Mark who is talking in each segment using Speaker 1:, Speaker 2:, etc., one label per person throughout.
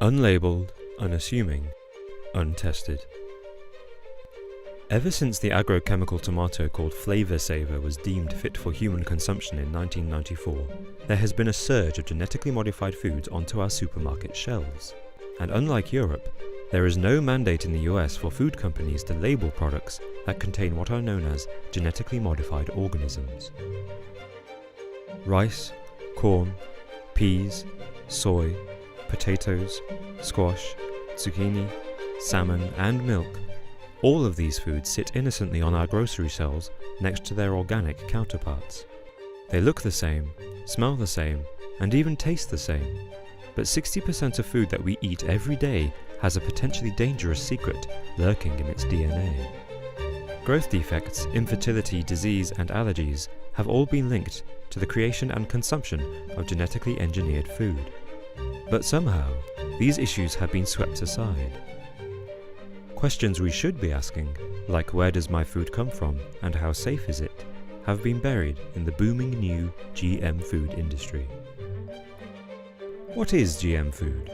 Speaker 1: Unlabeled, unassuming, untested. Ever since the agrochemical tomato called Flavor Saver was deemed fit for human consumption in 1994, there has been a surge of genetically modified foods onto our supermarket shelves. And unlike Europe, there is no mandate in the US for food companies to label products that contain what are known as genetically modified organisms. Rice, corn, peas, soy, potatoes, squash, zucchini, salmon, and milk. All of these foods sit innocently on our grocery shelves next to their organic counterparts. They look the same, smell the same, and even taste the same. But 60% of food that we eat every day has a potentially dangerous secret lurking in its DNA. Growth defects, infertility, disease, and allergies have all been linked to the creation and consumption of genetically engineered food. But somehow, these issues have been swept aside. Questions we should be asking, like where does my food come from and how safe is it, have been buried in the booming new GM food industry. What is GM food?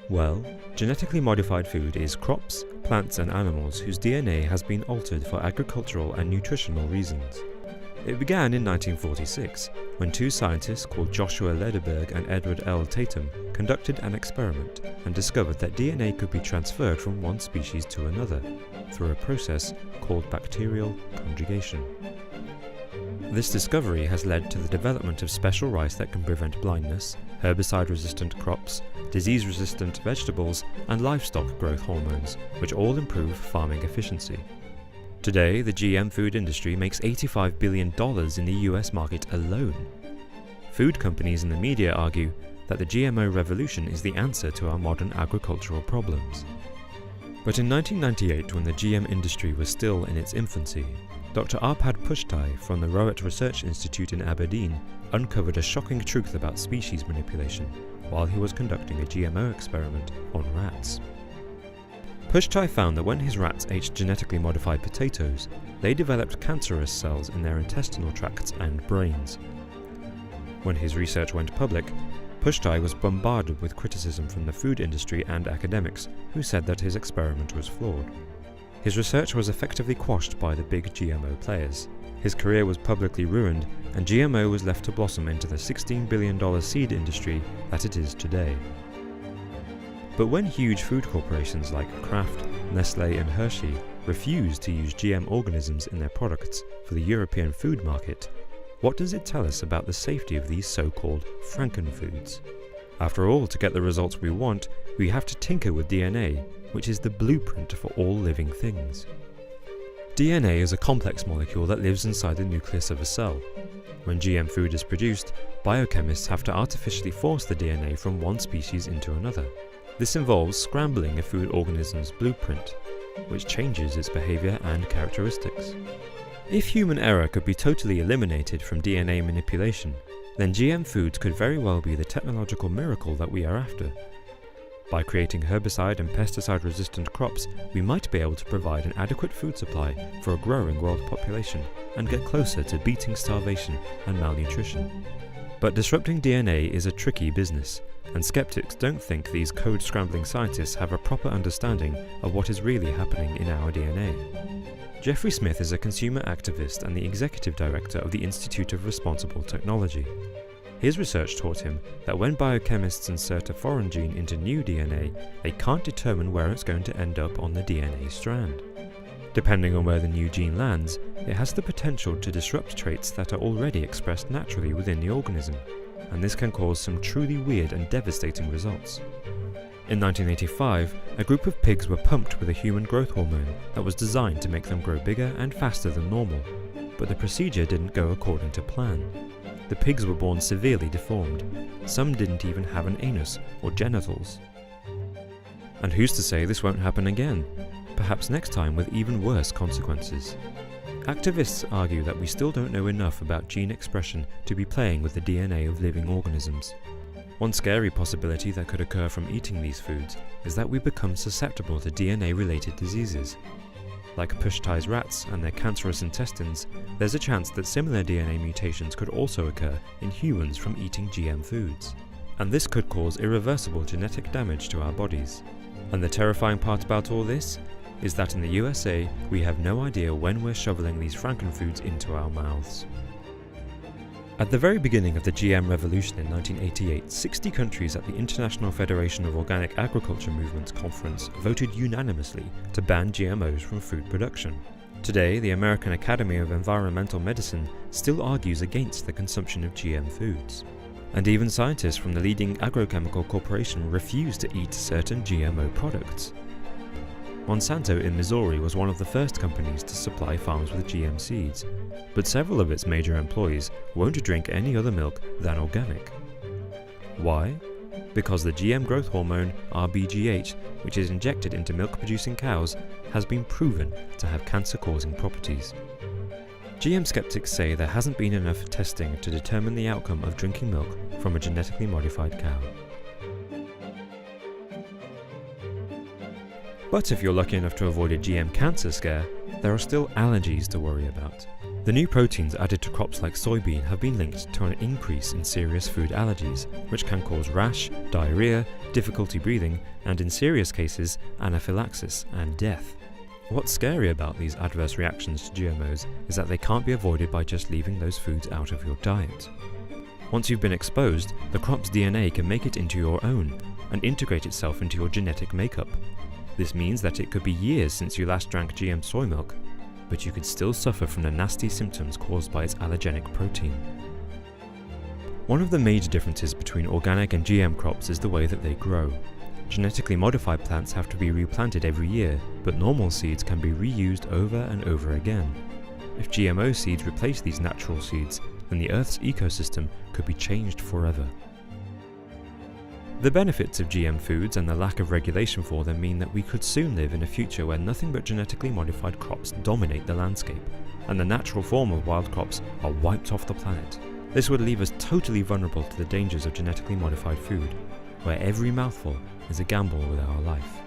Speaker 1: Well, genetically modified food is crops, plants and animals whose DNA has been altered for agricultural and nutritional reasons. It began in 1946, when two scientists called Joshua Lederberg and Edward L. Tatum conducted an experiment and discovered that DNA could be transferred from one species to another through a process called bacterial conjugation. This discovery has led to the development of special rice that can prevent blindness, herbicide-resistant crops, disease-resistant vegetables, and livestock growth hormones, which all improve farming efficiency. Today, the GM food industry makes $85 billion in the US market alone. Food companies and the media argue that the GMO revolution is the answer to our modern agricultural problems. But in 1998, when the GM industry was still in its infancy, Dr. Arpad Pushtai from the Rowett Research Institute in Aberdeen uncovered a shocking truth about species manipulation while he was conducting a GMO experiment on rats. Pushtai found that when his rats ate genetically modified potatoes, they developed cancerous cells in their intestinal tracts and brains. When his research went public, Pushtai was bombarded with criticism from the food industry and academics who said that his experiment was flawed. His research was effectively quashed by the big GMO players. His career was publicly ruined, and GMO was left to blossom into the $16 billion seed industry that it is today. But when huge food corporations like Kraft, Nestlé and Hershey refuse to use GM organisms in their products for the European food market, what does it tell us about the safety of these so-called frankenfoods? After all, to get the results we want, we have to tinker with DNA, which is the blueprint for all living things. DNA is a complex molecule that lives inside the nucleus of a cell. When GM food is produced, biochemists have to artificially force the DNA from one species into another. This involves scrambling a food organism's blueprint, which changes its behavior and characteristics. If human error could be totally eliminated from DNA manipulation, then GM foods could very well be the technological miracle that we are after. By creating herbicide and pesticide-resistant crops, we might be able to provide an adequate food supply for a growing world population and get closer to beating starvation and malnutrition. But disrupting DNA is a tricky business, and skeptics don't think these code-scrambling scientists have a proper understanding of what is really happening in our DNA. Jeffrey Smith is a consumer activist and the executive director of the Institute of Responsible Technology. His research taught him that when biochemists insert a foreign gene into new DNA, they can't determine where it's going to end up on the DNA strand. Depending on where the new gene lands, it has the potential to disrupt traits that are already expressed naturally within the organism, and this can cause some truly weird and devastating results. In 1985, a group of pigs were pumped with a human growth hormone that was designed to make them grow bigger and faster than normal, but the procedure didn't go according to plan. The pigs were born severely deformed. Some didn't even have an anus or genitals. And who's to say this won't happen again? Perhaps next time with even worse consequences. Activists argue that we still don't know enough about gene expression to be playing with the DNA of living organisms. One scary possibility that could occur from eating these foods is that we become susceptible to DNA-related diseases. Like Pushtai's rats and their cancerous intestines, there's a chance that similar DNA mutations could also occur in humans from eating GM foods. and this could cause irreversible genetic damage to our bodies. And the terrifying part about all this is that in the USA, we have no idea when we're shoveling these frankenfoods into our mouths. At the very beginning of the GM revolution in 1988, 60 countries at the International Federation of Organic Agriculture Movements conference voted unanimously to ban GMOs from food production. Today, the American Academy of Environmental Medicine still argues against the consumption of GM foods. And even scientists from the leading agrochemical corporation refuse to eat certain GMO products. Monsanto in Missouri was one of the first companies to supply farms with GM seeds, but several of its major employees won't drink any other milk than organic. Why? Because the GM growth hormone RBGH, which is injected into milk-producing cows, has been proven to have cancer-causing properties. GM skeptics say there hasn't been enough testing to determine the outcome of drinking milk from a genetically modified cow. But if you're lucky enough to avoid a GM cancer scare, there are still allergies to worry about. The new proteins added to crops like soybean have been linked to an increase in serious food allergies, which can cause rash, diarrhea, difficulty breathing, and in serious cases, anaphylaxis and death. What's scary about these adverse reactions to GMOs is that they can't be avoided by just leaving those foods out of your diet. Once you've been exposed, the crop's DNA can make it into your own and integrate itself into your genetic makeup. This means that it could be years since you last drank GM soy milk, but you could still suffer from the nasty symptoms caused by its allergenic protein. One of the major differences between organic and GM crops is the way that they grow. Genetically modified plants have to be replanted every year, but normal seeds can be reused over and over again. If GMO seeds replace these natural seeds, then the Earth's ecosystem could be changed forever. The benefits of GM foods and the lack of regulation for them mean that we could soon live in a future where nothing but genetically modified crops dominate the landscape, and the natural form of wild crops are wiped off the planet. This would leave us totally vulnerable to the dangers of genetically modified food, where every mouthful is a gamble with our life.